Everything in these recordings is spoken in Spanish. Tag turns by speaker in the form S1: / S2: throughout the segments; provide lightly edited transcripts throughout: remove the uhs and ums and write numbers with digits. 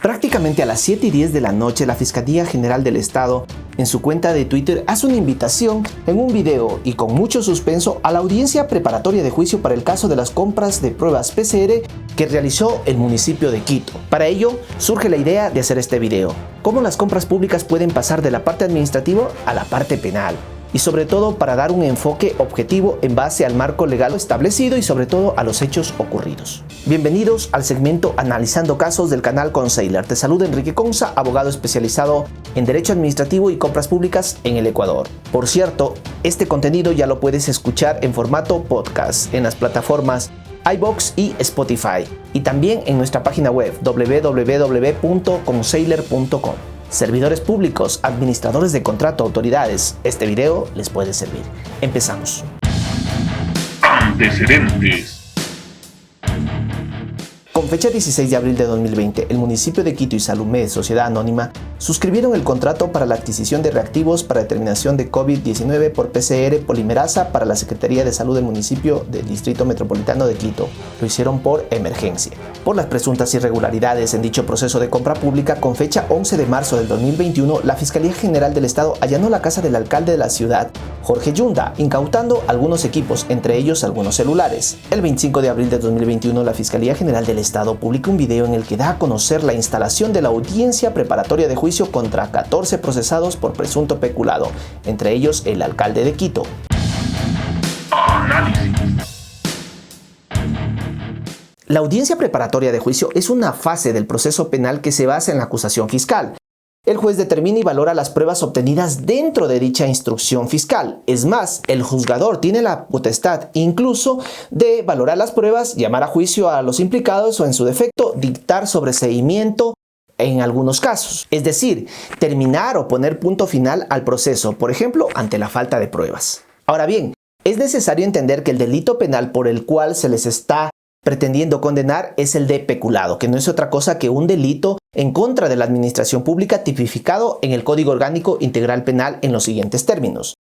S1: Prácticamente a las 7:10 de la noche, la Fiscalía General del Estado, en su cuenta de Twitter, hace una invitación en un video y con mucho suspenso a la audiencia preparatoria de juicio para el caso de las compras de pruebas PCR que realizó el municipio de Quito. Para ello, surge la idea de hacer este video. ¿Cómo las compras públicas pueden pasar de la parte administrativa a la parte penal? Y sobre todo para dar un enfoque objetivo en base al marco legal establecido y sobre todo a los hechos ocurridos. Bienvenidos al segmento Analizando Casos del canal Consailor. Te saluda Enrique Conza, abogado especializado en Derecho Administrativo y Compras Públicas en el Ecuador. Por cierto, este contenido ya lo puedes escuchar en formato podcast en las plataformas iVoox y Spotify y también en nuestra página web www.consailor.com. Servidores públicos, administradores de contrato, autoridades, este video les puede servir. Empezamos.
S2: Antecedentes.
S1: Con fecha 16 de abril de 2020, el municipio de Quito y Salumé, Sociedad Anónima, suscribieron el contrato para la adquisición de reactivos para determinación de COVID-19 por PCR polimerasa para la Secretaría de Salud del municipio del Distrito Metropolitano de Quito. Lo hicieron por emergencia. Por las presuntas irregularidades en dicho proceso de compra pública, con fecha 11 de marzo del 2021, la Fiscalía General del Estado allanó la casa del alcalde de la ciudad, Jorge Yunda, incautando algunos equipos, entre ellos algunos celulares. El 25 de abril de 2021, la Fiscalía General del Estado publica un video en el que da a conocer la instalación de la audiencia preparatoria de juicio contra 14 procesados por presunto peculado, entre ellos el alcalde de Quito.
S2: Análisis.
S1: La audiencia preparatoria de juicio es una fase del proceso penal que se basa en la acusación fiscal. El juez determina y valora las pruebas obtenidas dentro de dicha instrucción fiscal. Es más, el juzgador tiene la potestad incluso de valorar las pruebas, llamar a juicio a los implicados o en su defecto dictar sobreseimiento en algunos casos. Es decir, terminar o poner punto final al proceso, por ejemplo, ante la falta de pruebas. Ahora bien, es necesario entender que el delito penal por el cual se les está pretendiendo condenar es el de peculado, que no es otra cosa que un delito en contra de la administración pública tipificado en el Código Orgánico Integral Penal en los siguientes términos.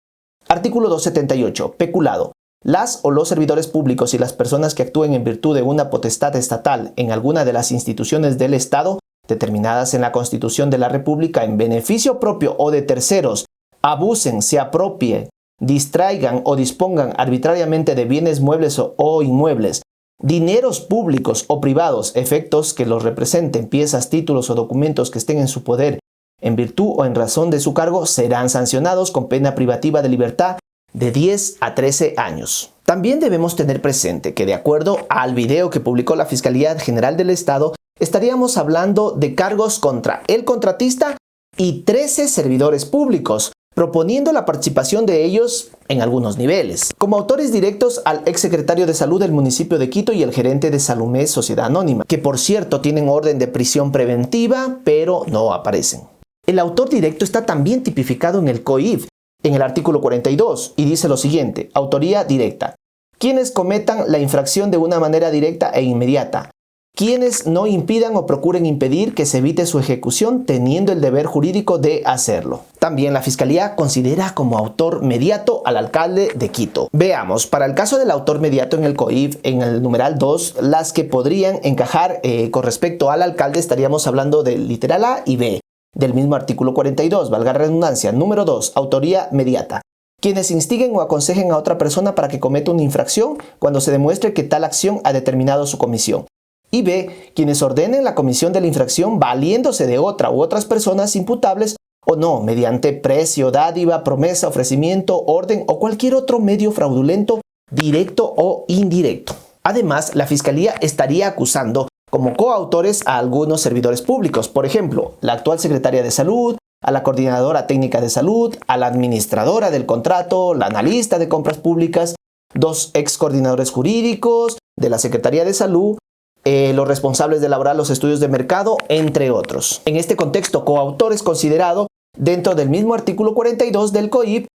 S1: Artículo 278. Peculado. Las o los servidores públicos y las personas que actúen en virtud de una potestad estatal en alguna de las instituciones del Estado determinadas en la Constitución de la República en beneficio propio o de terceros, abusen, se apropien, distraigan o dispongan arbitrariamente de bienes muebles o inmuebles, dineros públicos o privados, efectos que los representen, piezas, títulos o documentos que estén en su poder, en virtud o en razón de su cargo, serán sancionados con pena privativa de libertad de 10 a 13 años. También debemos tener presente que de acuerdo al video que publicó la Fiscalía General del Estado, estaríamos hablando de cargos contra el contratista y 13 servidores públicos, proponiendo la participación de ellos en algunos niveles. Como autores directos al exsecretario de Salud del municipio de Quito y el gerente de Salumé Sociedad Anónima, que por cierto tienen orden de prisión preventiva, pero no aparecen. El autor directo está también tipificado en el COIF, en el artículo 42, y dice lo siguiente: autoría directa. Quienes cometan la infracción de una manera directa e inmediata. Quienes no impidan o procuren impedir que se evite su ejecución teniendo el deber jurídico de hacerlo. También la Fiscalía considera como autor mediato al alcalde de Quito. Veamos, para el caso del autor mediato en el COIF, en el numeral 2, las que podrían encajar con respecto al alcalde estaríamos hablando del literal A y B, del mismo artículo 42, valga redundancia. Número 2, autoría mediata. Quienes instiguen o aconsejen a otra persona para que cometa una infracción cuando se demuestre que tal acción ha determinado su comisión. Y B, quienes ordenen la comisión de la infracción valiéndose de otra u otras personas imputables o no, mediante precio, dádiva, promesa, ofrecimiento, orden o cualquier otro medio fraudulento, directo o indirecto. Además, la Fiscalía estaría acusando como coautores a algunos servidores públicos, por ejemplo, la actual secretaria de Salud, a la coordinadora técnica de salud, a la administradora del contrato, la analista de compras públicas, 2 ex coordinadores jurídicos de la Secretaría de Salud, los responsables de elaborar los estudios de mercado, entre otros. En este contexto, coautor es considerado, dentro del mismo artículo 42 del COIP,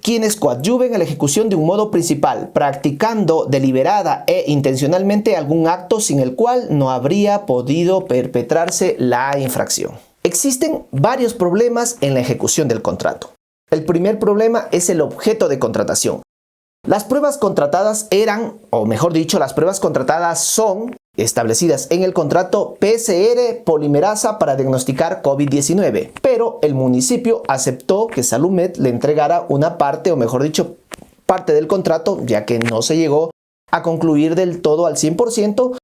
S1: quienes coadyuven a la ejecución de un modo principal, practicando deliberada e intencionalmente algún acto sin el cual no habría podido perpetrarse la infracción. Existen varios problemas en la ejecución del contrato. El primer problema es el objeto de contratación. Las pruebas contratadas eran, o mejor dicho, las pruebas contratadas son establecidas en el contrato PCR polimerasa para diagnosticar COVID-19, pero el municipio aceptó que Salumed le entregara una parte, o mejor dicho, parte del contrato, ya que no se llegó a concluir del todo al 100%,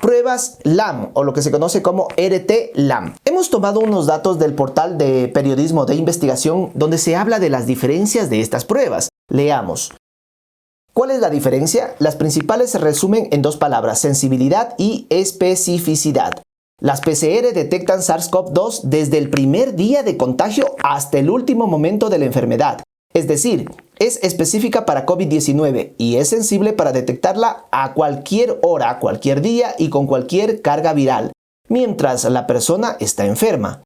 S1: pruebas LAM, o lo que se conoce como RT-LAM. Hemos tomado unos datos del portal de periodismo de investigación donde se habla de las diferencias de estas pruebas. Leamos. ¿Cuál es la diferencia? Las principales se resumen en dos palabras: sensibilidad y especificidad. Las PCR detectan SARS-CoV-2 desde el primer día de contagio hasta el último momento de la enfermedad. Es decir, es específica para COVID-19 y es sensible para detectarla a cualquier hora, cualquier día y con cualquier carga viral, mientras la persona está enferma.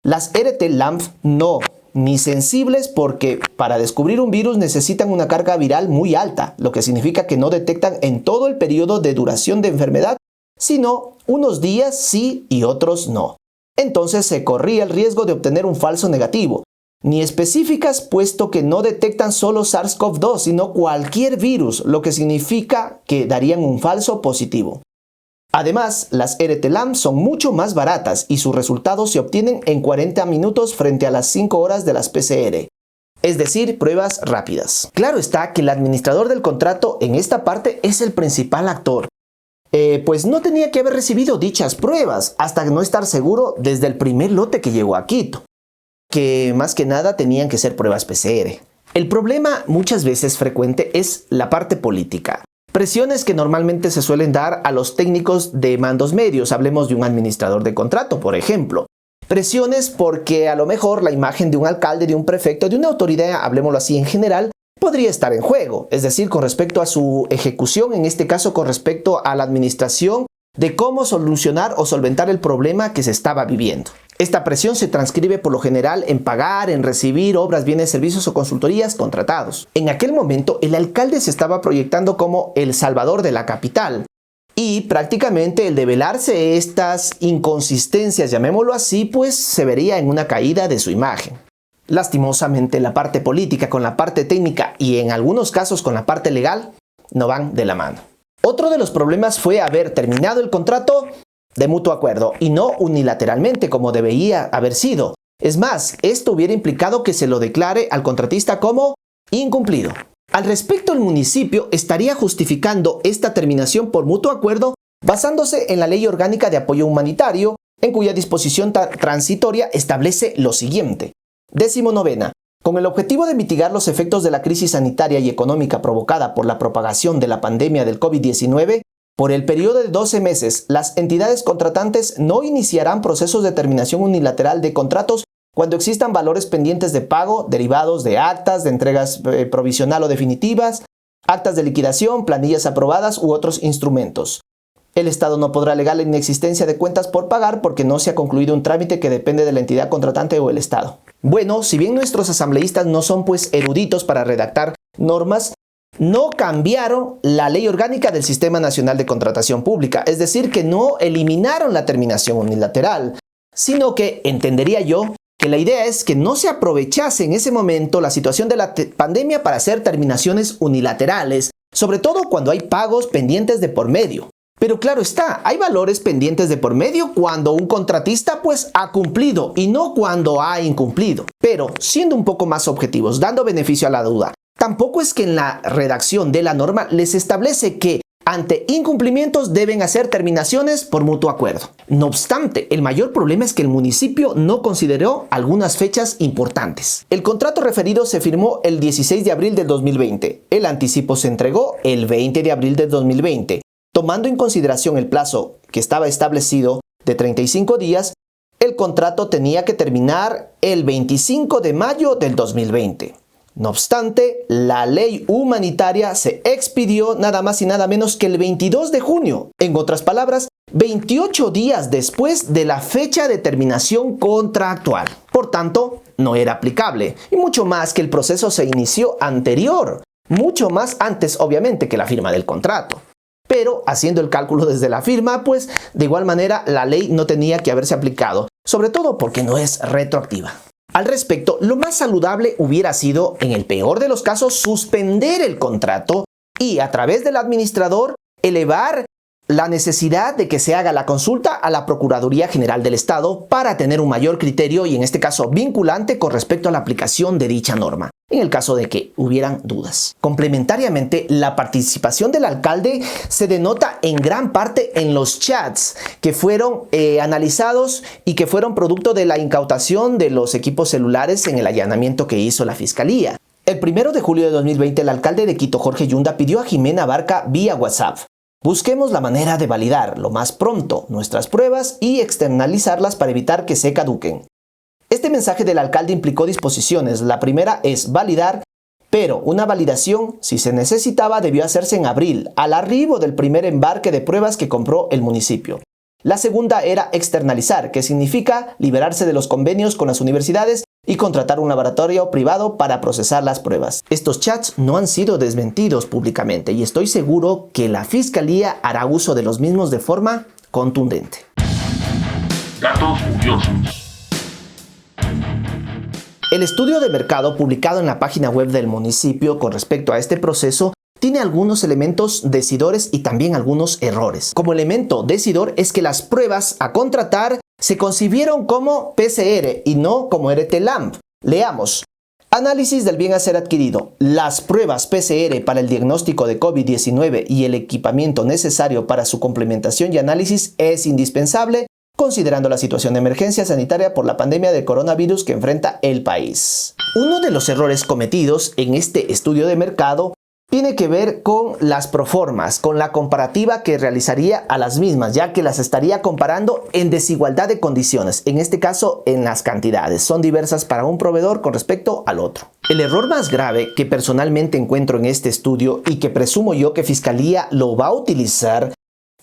S1: Las RT-LAMP no, ni sensibles, porque para descubrir un virus necesitan una carga viral muy alta, lo que significa que no detectan en todo el periodo de duración de enfermedad, sino unos días sí y otros no. Entonces se corría el riesgo de obtener un falso negativo. Ni específicas, puesto que no detectan solo SARS-CoV-2, sino cualquier virus, lo que significa que darían un falso positivo. Además, las RT-LAM son mucho más baratas y sus resultados se obtienen en 40 minutos frente a las 5 horas de las PCR, es decir, pruebas rápidas. Claro está que el administrador del contrato en esta parte es el principal actor, pues no tenía que haber recibido dichas pruebas hasta no estar seguro desde el primer lote que llegó a Quito, que más que nada tenían que ser pruebas PCR. El problema muchas veces frecuente es la parte política. Presiones que normalmente se suelen dar a los técnicos de mandos medios, hablemos de un administrador de contrato, por ejemplo. Presiones porque a lo mejor la imagen de un alcalde, de un prefecto, de una autoridad, hablemoslo así en general, podría estar en juego, es decir, con respecto a su ejecución, en este caso con respecto a la administración de cómo solucionar o solventar el problema que se estaba viviendo. Esta presión se transcribe por lo general en pagar, en recibir obras, bienes, servicios o consultorías contratados. En aquel momento, el alcalde se estaba proyectando como el salvador de la capital y prácticamente el develarse estas inconsistencias, llamémoslo así, pues se vería en una caída de su imagen. Lastimosamente, la parte política con la parte técnica y en algunos casos con la parte legal no van de la mano. Otro de los problemas fue haber terminado el contrato de mutuo acuerdo y no unilateralmente como debería haber sido. Es más, esto hubiera implicado que se lo declare al contratista como incumplido. Al respecto, el municipio estaría justificando esta terminación por mutuo acuerdo basándose en la Ley Orgánica de Apoyo Humanitario, en cuya disposición transitoria establece lo siguiente. 19ª. Con el objetivo de mitigar los efectos de la crisis sanitaria y económica provocada por la propagación de la pandemia del COVID-19, por el periodo de 12 meses, las entidades contratantes no iniciarán procesos de terminación unilateral de contratos cuando existan valores pendientes de pago derivados de actas de entregas provisional o definitivas, actas de liquidación, planillas aprobadas u otros instrumentos. El Estado no podrá alegar la inexistencia de cuentas por pagar porque no se ha concluido un trámite que depende de la entidad contratante o el Estado. Bueno, si bien nuestros asambleístas no son pues eruditos para redactar normas, no cambiaron la Ley Orgánica del Sistema Nacional de Contratación Pública, es decir, que no eliminaron la terminación unilateral, sino que entendería yo que la idea es que no se aprovechase en ese momento la situación de la pandemia para hacer terminaciones unilaterales, sobre todo cuando hay pagos pendientes de por medio. Pero claro está, hay valores pendientes de por medio cuando un contratista pues ha cumplido y no cuando ha incumplido. Pero siendo un poco más objetivos, dando beneficio a la duda, tampoco es que en la redacción de la norma les establece que ante incumplimientos deben hacer terminaciones por mutuo acuerdo. No obstante, el mayor problema es que el municipio no consideró algunas fechas importantes. El contrato referido se firmó el 16 de abril del 2020. El anticipo se entregó el 20 de abril del 2020. Tomando en consideración el plazo que estaba establecido de 35 días, el contrato tenía que terminar el 25 de mayo del 2020. No obstante, la ley humanitaria se expidió nada más y nada menos que el 22 de junio. En otras palabras, 28 días después de la fecha de terminación contractual. Por tanto, no era aplicable. Y mucho más que el proceso se inició anterior. Mucho más antes, obviamente, que la firma del contrato. Pero haciendo el cálculo desde la firma, pues de igual manera la ley no tenía que haberse aplicado, sobre todo porque no es retroactiva. Al respecto, lo más saludable hubiera sido, en el peor de los casos, suspender el contrato y, a través del administrador, elevar la necesidad de que se haga la consulta a la Procuraduría General del Estado para tener un mayor criterio y, en este caso, vinculante con respecto a la aplicación de dicha norma, en el caso de que hubieran dudas. Complementariamente, la participación del alcalde se denota en gran parte en los chats que fueron analizados y que fueron producto de la incautación de los equipos celulares en el allanamiento que hizo la Fiscalía. El 1 de julio de 2020, el alcalde de Quito, Jorge Yunda, pidió a Jimena Barca vía WhatsApp: busquemos la manera de validar lo más pronto nuestras pruebas y externalizarlas para evitar que se caduquen. Este mensaje del alcalde implicó disposiciones. La primera es validar, pero una validación, si se necesitaba, debió hacerse en abril, al arribo del primer embarque de pruebas que compró el municipio. La segunda era externalizar, que significa liberarse de los convenios con las universidades y contratar un laboratorio privado para procesar las pruebas. Estos chats no han sido desmentidos públicamente y estoy seguro que la Fiscalía hará uso de los mismos de forma contundente.
S2: Datos curiosos.
S1: El estudio de mercado publicado en la página web del municipio con respecto a este proceso tiene algunos elementos decidores y también algunos errores. Como elemento decidor es que las pruebas a contratar se concibieron como PCR y no como RT-LAMP. Leamos. Análisis del bien a ser adquirido. Las pruebas PCR para el diagnóstico de COVID-19 y el equipamiento necesario para su complementación y análisis es indispensable, considerando la situación de emergencia sanitaria por la pandemia de coronavirus que enfrenta el país. Uno de los errores cometidos en este estudio de mercado tiene que ver con las proformas, con la comparativa que realizaría a las mismas, ya que las estaría comparando en desigualdad de condiciones, en este caso en las cantidades. Son diversas para un proveedor con respecto al otro. El error más grave que personalmente encuentro en este estudio y que presumo yo que Fiscalía lo va a utilizar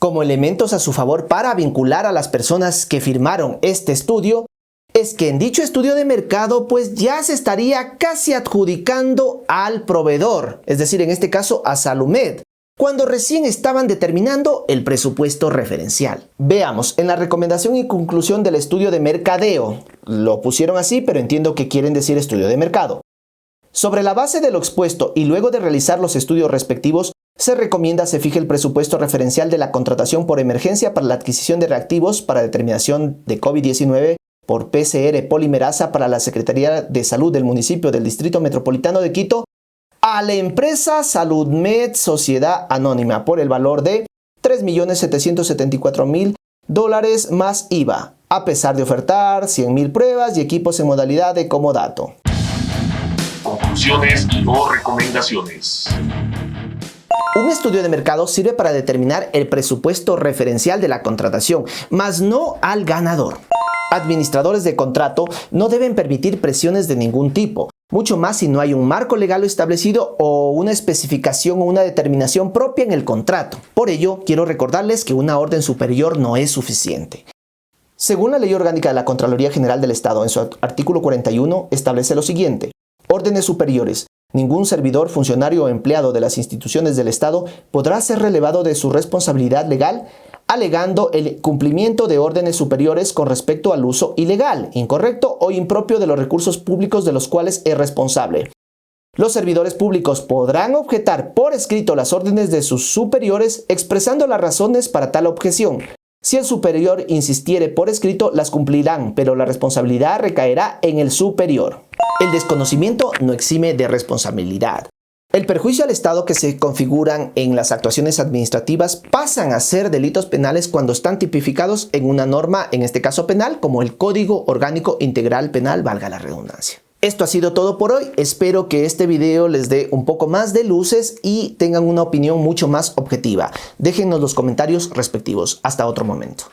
S1: como elementos a su favor para vincular a las personas que firmaron este estudio, es que en dicho estudio de mercado pues ya se estaría casi adjudicando al proveedor, es decir, en este caso a Salumed, cuando recién estaban determinando el presupuesto referencial. Veamos, en la recomendación y conclusión del estudio de mercadeo, lo pusieron así, pero entiendo que quieren decir estudio de mercado. Sobre la base de lo expuesto y luego de realizar los estudios respectivos, se recomienda se fije el presupuesto referencial de la contratación por emergencia para la adquisición de reactivos para determinación de COVID-19 por PCR polimerasa para la Secretaría de Salud del municipio del Distrito Metropolitano de Quito a la empresa SaludMed Sociedad Anónima por el valor de $3.774.000 más IVA, a pesar de ofertar 100.000 pruebas y equipos en modalidad de comodato.
S2: Conclusiones y o recomendaciones.
S1: Un estudio de mercado sirve para determinar el presupuesto referencial de la contratación, mas no al ganador. Administradores de contrato no deben permitir presiones de ningún tipo, mucho más si no hay un marco legal establecido o una especificación o una determinación propia en el contrato. Por ello, quiero recordarles que una orden superior no es suficiente. Según la Ley Orgánica de la Contraloría General del Estado, en su artículo 41, establece lo siguiente: órdenes superiores. Ningún servidor, funcionario o empleado de las instituciones del Estado podrá ser relevado de su responsabilidad legal alegando el cumplimiento de órdenes superiores con respecto al uso ilegal, incorrecto o impropio de los recursos públicos de los cuales es responsable. Los servidores públicos podrán objetar por escrito las órdenes de sus superiores expresando las razones para tal objeción. Si el superior insistiere por escrito, las cumplirán, pero la responsabilidad recaerá en el superior. El desconocimiento no exime de responsabilidad. El perjuicio al Estado que se configuran en las actuaciones administrativas pasan a ser delitos penales cuando están tipificados en una norma, en este caso penal, como el Código Orgánico Integral Penal, valga la redundancia. Esto ha sido todo por hoy. Espero que este video les dé un poco más de luces y tengan una opinión mucho más objetiva. Déjennos los comentarios respectivos. Hasta otro momento.